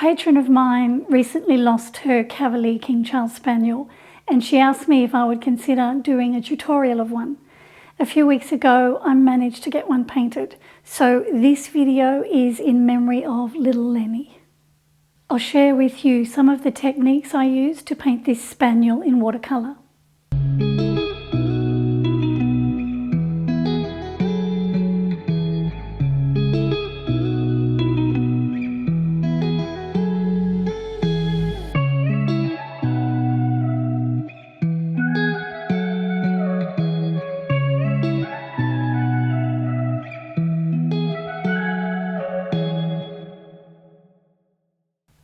patron of mine recently lost her Cavalier King Charles Spaniel, and she asked me if I would consider doing a tutorial of one. A few weeks ago, I managed to get one painted, so this video is in memory of little Lenny. I'll share with you some of the techniques I used to paint this spaniel in watercolour.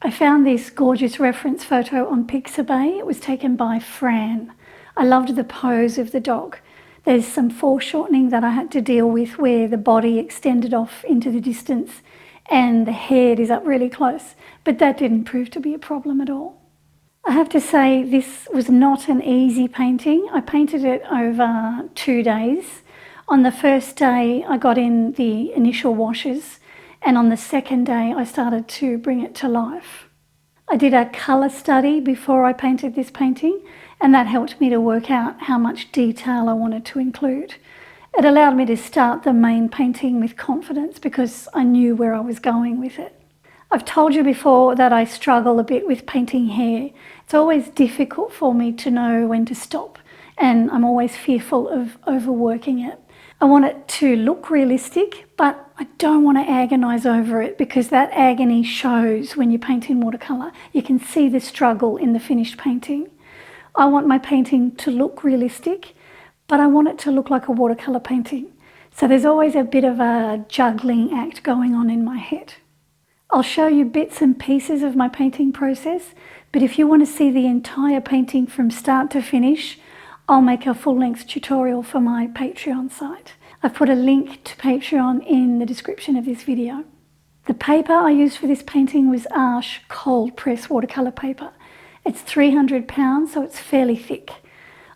I found this gorgeous reference photo on Pixabay. It was taken by Fran. I loved the pose of the dog. There's some foreshortening that I had to deal with where the body extended off into the distance and the head is up really close, but that didn't prove to be a problem at all. I have to say this was not an easy painting. I painted it over 2 days. On the first day I got in the initial washes, and on the second day I started to bring it to life. I did a colour study before I painted this painting, and that helped me to work out how much detail I wanted to include. It allowed me to start the main painting with confidence because I knew where I was going with it. I've told you before that I struggle a bit with painting hair. It's always difficult for me to know when to stop, and I'm always fearful of overworking it. I want it to look realistic, but I don't want to agonise over it because that agony shows when you paint in watercolour. You can see the struggle in the finished painting. I want my painting to look realistic, but I want it to look like a watercolour painting. So there's always a bit of a juggling act going on in my head. I'll show you bits and pieces of my painting process, but if you want to see the entire painting from start to finish, I'll make a full-length tutorial for my Patreon site. I've put a link to Patreon in the description of this video. The paper I used for this painting was Arches cold press watercolour paper. It's £300, so it's fairly thick.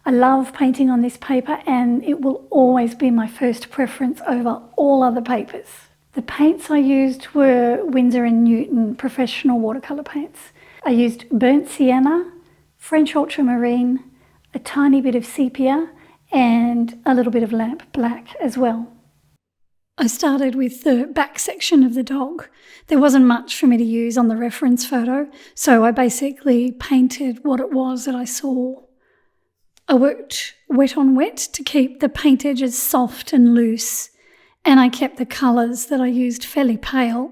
I love painting on this paper and it will always be my first preference over all other papers. The paints I used were Winsor & Newton professional watercolour paints. I used burnt sienna, French ultramarine, a tiny bit of sepia and a little bit of lamp black as well. I started with the back section of the dog. There wasn't much for me to use on the reference photo, so I basically painted what it was that I saw. I worked wet on wet to keep the paint edges soft and loose, and I kept the colours that I used fairly pale.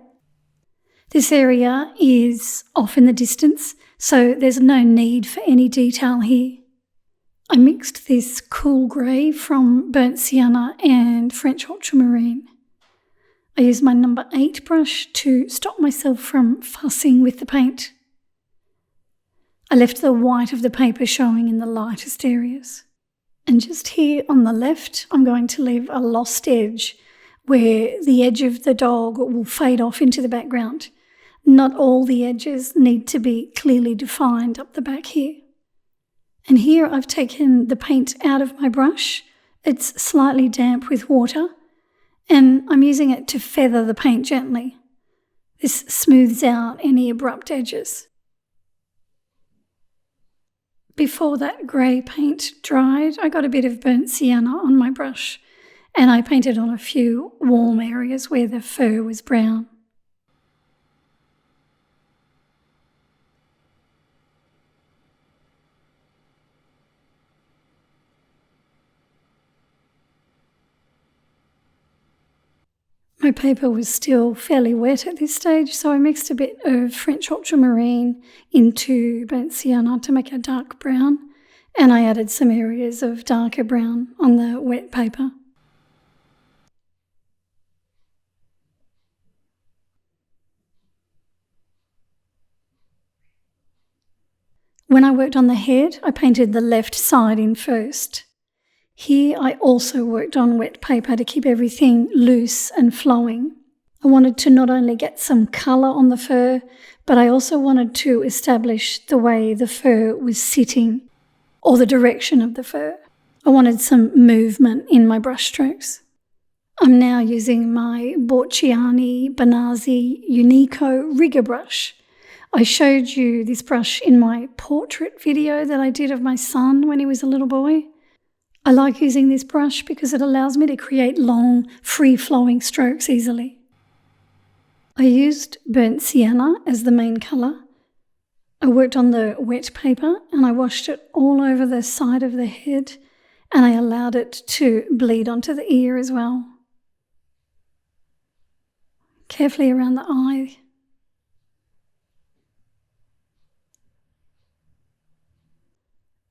This area is off in the distance, so there's no need for any detail here. I mixed this cool grey from burnt sienna and French ultramarine. I used my number 8 brush to stop myself from fussing with the paint. I left the white of the paper showing in the lightest areas. And just here on the left, I'm going to leave a lost edge where the edge of the dog will fade off into the background. Not all the edges need to be clearly defined up the back here. And here I've taken the paint out of my brush. It's slightly damp with water, and I'm using it to feather the paint gently. This smooths out any abrupt edges. Before that grey paint dried, I got a bit of burnt sienna on my brush, and I painted on a few warm areas where the fur was brown. My paper was still fairly wet at this stage, so I mixed a bit of French ultramarine into burnt sienna to make a dark brown, and I added some areas of darker brown on the wet paper. When I worked on the head, I painted the left side in first. Here I also worked on wet paper to keep everything loose and flowing. I wanted to not only get some colour on the fur, but I also wanted to establish the way the fur was sitting or the direction of the fur. I wanted some movement in my brush strokes. I'm now using my Borciani Bonazzi Unico rigger brush. I showed you this brush in my portrait video that I did of my son when he was a little boy. I like using this brush because it allows me to create long, free-flowing strokes easily. I used burnt sienna as the main colour. I worked on the wet paper and I washed it all over the side of the head, and I allowed it to bleed onto the ear as well. Carefully around the eye.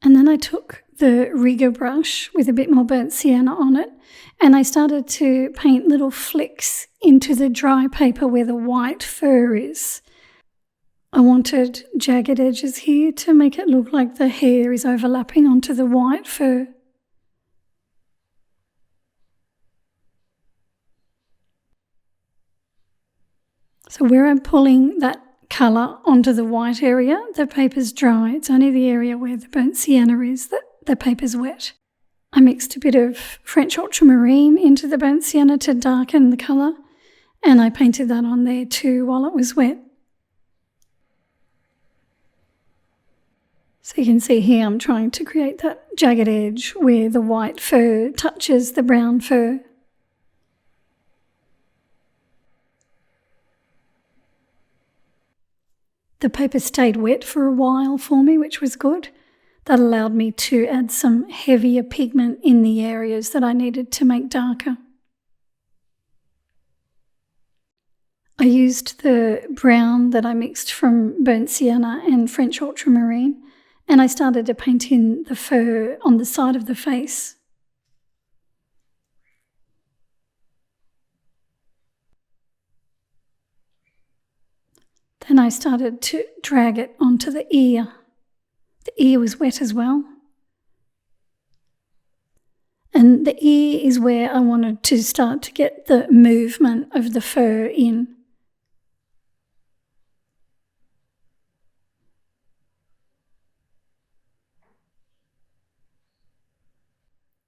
And then I took the rigger brush with a bit more burnt sienna on it, and I started to paint little flicks into the dry paper where the white fur is. I wanted jagged edges here to make it look like the hair is overlapping onto the white fur. So where I'm pulling that colour onto the white area, the paper's dry. It's only the area where the burnt sienna is that the paper's wet. I mixed a bit of French ultramarine into the burnt sienna to darken the colour, and I painted that on there too while it was wet. So you can see here I'm trying to create that jagged edge where the white fur touches the brown fur. The paper stayed wet for a while for me, which was good. That allowed me to add some heavier pigment in the areas that I needed to make darker. I used the brown that I mixed from burnt sienna and French ultramarine, and I started to paint in the fur on the side of the face. Then I started to drag it onto the ear. The ear was wet as well. And the ear is where I wanted to start to get the movement of the fur in.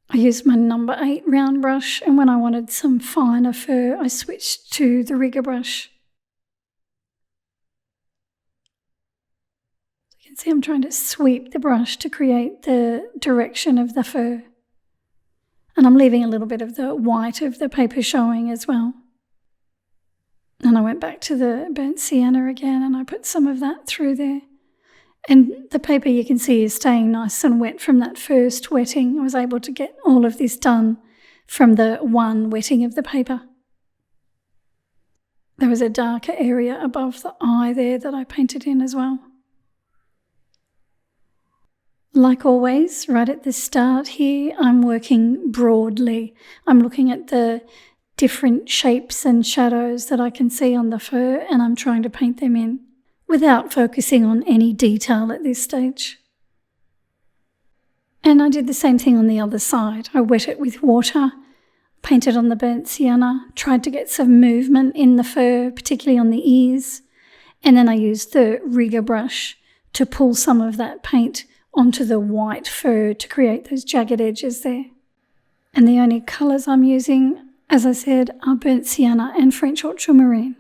I used my number 8 round brush, and when I wanted some finer fur, I switched to the rigger brush. You can see I'm trying to sweep the brush to create the direction of the fur. And I'm leaving a little bit of the white of the paper showing as well. And I went back to the burnt sienna again and I put some of that through there. And the paper you can see is staying nice and wet from that first wetting. I was able to get all of this done from the one wetting of the paper. There was a darker area above the eye there that I painted in as well. Like always, right at the start here, I'm working broadly. I'm looking at the different shapes and shadows that I can see on the fur, and I'm trying to paint them in without focusing on any detail at this stage. And I did the same thing on the other side. I wet it with water, painted on the burnt sienna, tried to get some movement in the fur, particularly on the ears, and then I used the rigger brush to pull some of that paint onto the white fur to create those jagged edges there. And the only colours I'm using, as I said, are burnt sienna and French ultramarine.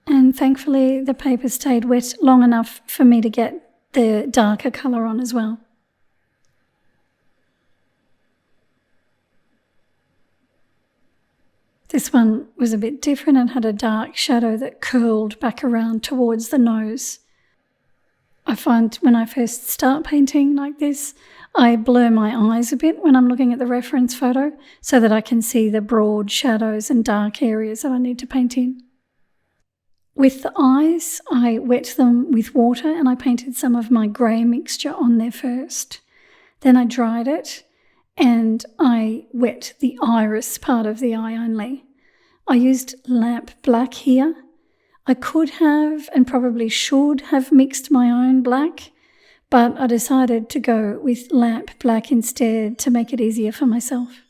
And thankfully the paper stayed wet long enough for me to get the darker colour on as well. This one was a bit different and had a dark shadow that curled back around towards the nose. I find when I first start painting like this, I blur my eyes a bit when I'm looking at the reference photo so that I can see the broad shadows and dark areas that I need to paint in. With the eyes, I wet them with water and I painted some of my grey mixture on there first. Then I dried it and I wet the iris part of the eye only. I used lamp black here. I could have and probably should have mixed my own black, but I decided to go with lamp black instead to make it easier for myself.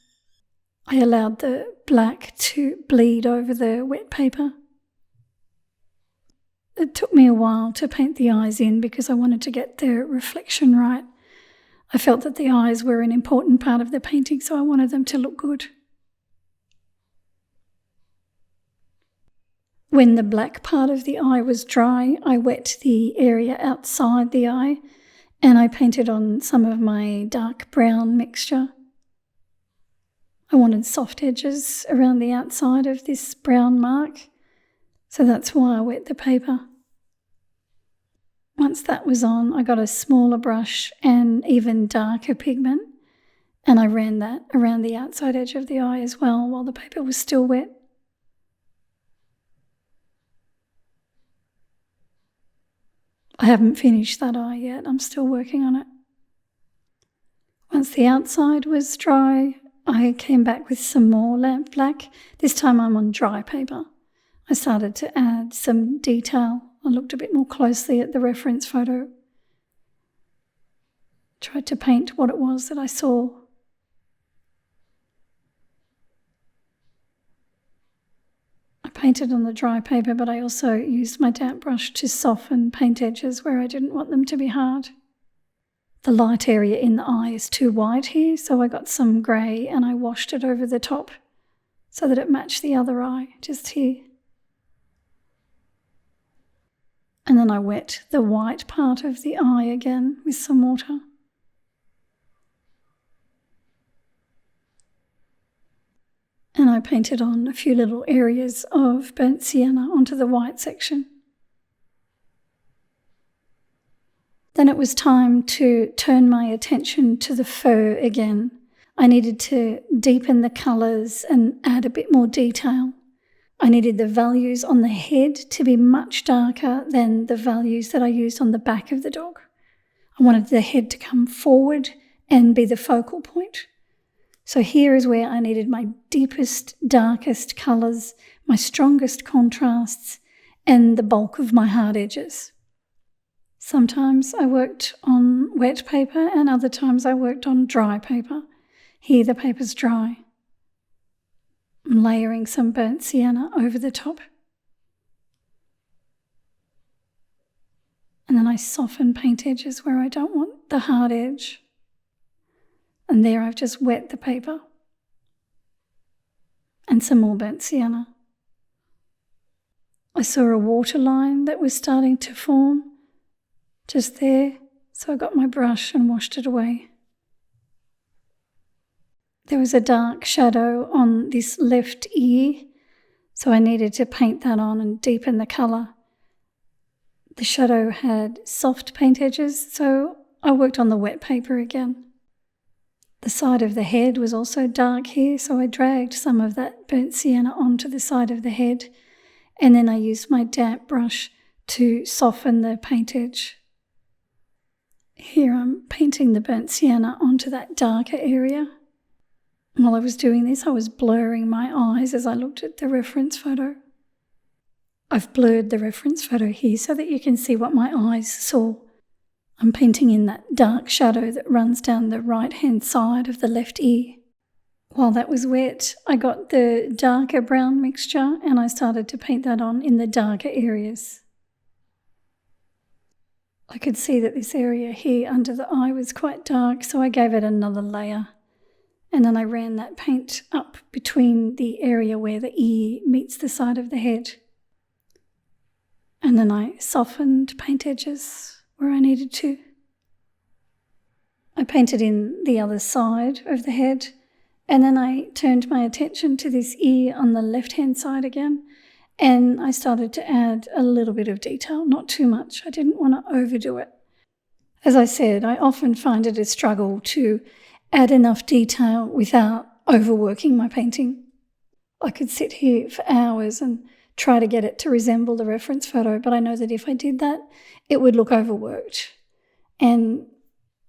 I allowed the black to bleed over the wet paper. It took me a while to paint the eyes in because I wanted to get the reflection right. I felt that the eyes were an important part of the painting, so I wanted them to look good. When the black part of the eye was dry, I wet the area outside the eye and I painted on some of my dark brown mixture. I wanted soft edges around the outside of this brown mark, so that's why I wet the paper. Once that was on, I got a smaller brush and even darker pigment, and I ran that around the outside edge of the eye as well while the paper was still wet. I haven't finished that eye yet, I'm still working on it. Once the outside was dry, I came back with some more lamp black. This time I'm on dry paper. I started to add some detail. I looked a bit more closely at the reference photo. Tried to paint what it was that I saw. I painted on the dry paper, but I also used my damp brush to soften paint edges where I didn't want them to be hard. The light area in the eye is too white here, so I got some grey and I washed it over the top so that it matched the other eye, just here. And then I wet the white part of the eye again with some water. And I painted on a few little areas of burnt sienna onto the white section. Then it was time to turn my attention to the fur again. I needed to deepen the colours and add a bit more detail. I needed the values on the head to be much darker than the values that I used on the back of the dog. I wanted the head to come forward and be the focal point. So here is where I needed my deepest, darkest colours, my strongest contrasts, and the bulk of my hard edges. Sometimes I worked on wet paper and other times I worked on dry paper. Here the paper's dry. I'm layering some burnt sienna over the top. And then I soften paint edges where I don't want the hard edge. And there I've just wet the paper. And some more burnt sienna. I saw a waterline that was starting to form just there, so I got my brush and washed it away. There was a dark shadow on this left ear, so I needed to paint that on and deepen the colour. The shadow had soft paint edges, so I worked on the wet paper again. The side of the head was also dark here, so I dragged some of that burnt sienna onto the side of the head, and then I used my damp brush to soften the paint edge. Here I'm painting the burnt sienna onto that darker area. While I was doing this, I was blurring my eyes as I looked at the reference photo. I've blurred the reference photo here so that you can see what my eyes saw. I'm painting in that dark shadow that runs down the right-hand side of the left ear. While that was wet, I got the darker brown mixture and I started to paint that on in the darker areas. I could see that this area here under the eye was quite dark, so I gave it another layer. And then I ran that paint up between the area where the ear meets the side of the head. And then I softened paint edges where I needed to. I painted in the other side of the head, and then I turned my attention to this ear on the left-hand side again, and I started to add a little bit of detail, not too much. I didn't want to overdo it. As I said, I often find it a struggle to add enough detail without overworking my painting. I could sit here for hours and try to get it to resemble the reference photo, but I know that if I did that, it would look overworked. And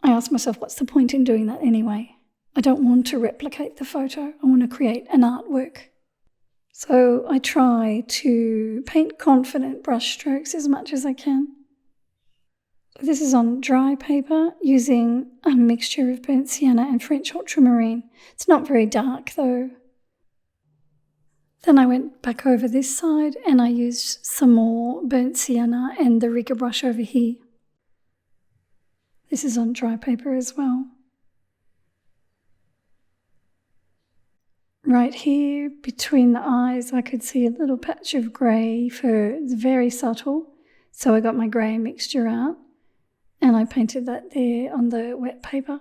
I asked myself, what's the point in doing that anyway? I don't want to replicate the photo. I want to create an artwork. So I try to paint confident brush strokes as much as I can. This is on dry paper using a mixture of burnt sienna and French ultramarine. It's not very dark though. Then I went back over this side and I used some more burnt sienna and the rigger brush over here. This is on dry paper as well. Right here between the eyes I could see a little patch of grey fur. It's very subtle. So I got my grey mixture out and I painted that there on the wet paper.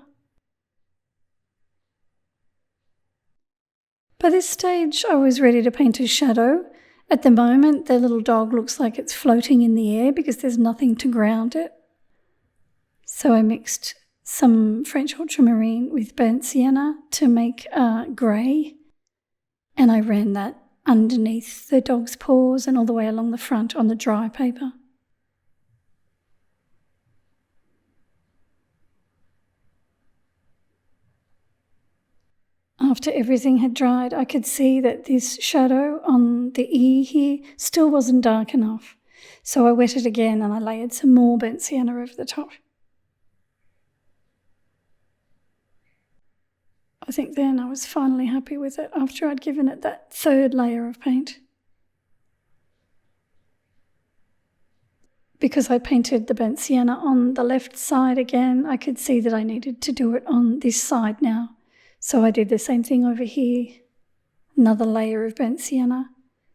By this stage I was ready to paint a shadow. At the moment the little dog looks like it's floating in the air because there's nothing to ground it. So I mixed some French ultramarine with burnt sienna to make grey, and I ran that underneath the dog's paws and all the way along the front on the dry paper. After everything had dried, I could see that this shadow on the ear here still wasn't dark enough. So I wet it again and I layered some more burnt sienna over the top. I think then I was finally happy with it after I'd given it that third layer of paint. Because I painted the burnt sienna on the left side again, I could see that I needed to do it on this side now. So I did the same thing over here, another layer of burnt sienna.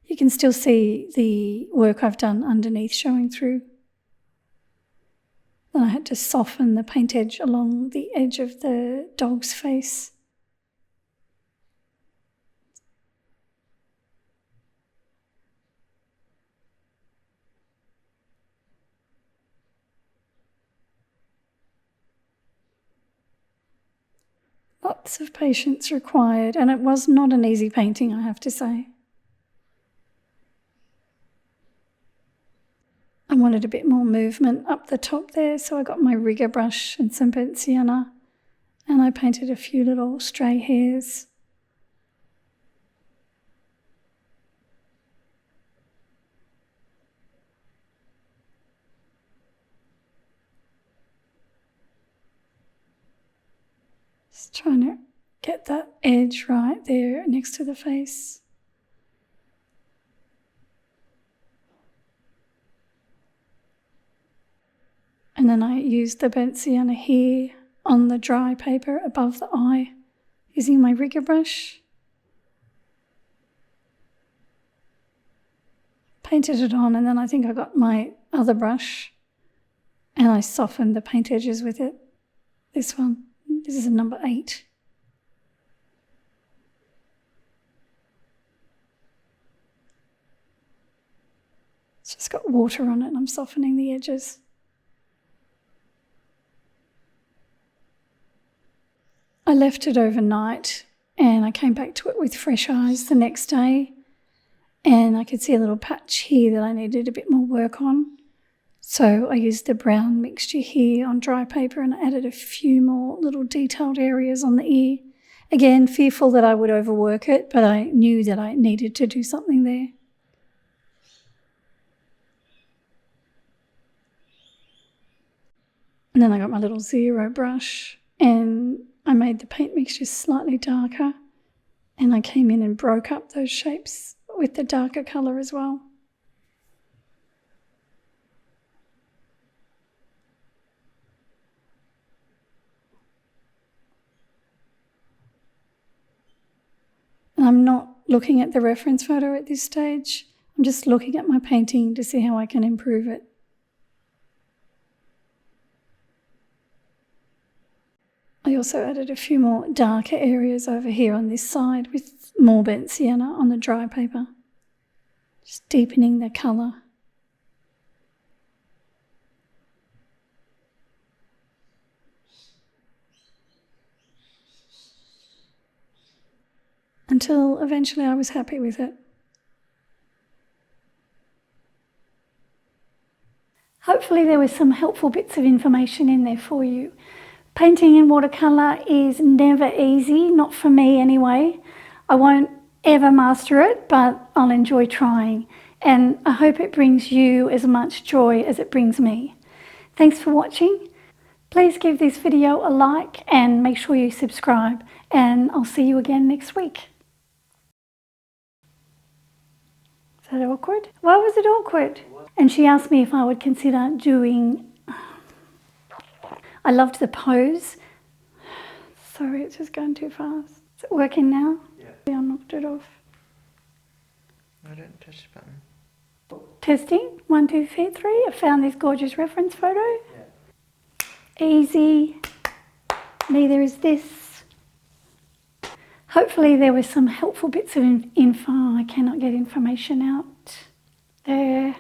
You can still see the work I've done underneath showing through. Then I had to soften the paint edge along the edge of the dog's face. Lots of patience required, and it was not an easy painting, I have to say. I wanted a bit more movement up the top there, so I got my rigger brush and some burnt sienna, and I painted a few little stray hairs. Just trying to get that edge right there next to the face. And then I used the burnt sienna here on the dry paper above the eye using my rigger brush. Painted it on, and then I think I got my other brush and I softened the paint edges with it. This one. This is a number 8. It's just got water on it and I'm softening the edges. I left it overnight and I came back to it with fresh eyes the next day, and I could see a little patch here that I needed a bit more work on. So I used the brown mixture here on dry paper and I added a few more little detailed areas on the ear. Again, fearful that I would overwork it, but I knew that I needed to do something there. And then I got my little 0 brush and I made the paint mixture slightly darker, and I came in and broke up those shapes with the darker colour as well. I'm not looking at the reference photo at this stage. I'm just looking at my painting to see how I can improve it. I also added a few more darker areas over here on this side with more burnt sienna on the dry paper, just deepening the colour. Until eventually I was happy with it. Hopefully there were some helpful bits of information in there for you. Painting in watercolour is never easy, not for me anyway. I won't ever master it, but I'll enjoy trying, and I hope it brings you as much joy as it brings me. Thanks for watching. Please give this video a like and make sure you subscribe, and I'll see you again next week. Is that awkward? Why was it awkward? And she asked me if I would consider doing... I loved the pose. Sorry, it's just going too fast. Is it working now? Yeah. I knocked it off. I don't touch the button. Testing, 1, 2, 3. I found this gorgeous reference photo. Yeah. Easy. Neither is this. Hopefully there were some helpful bits of info. I cannot get information out there.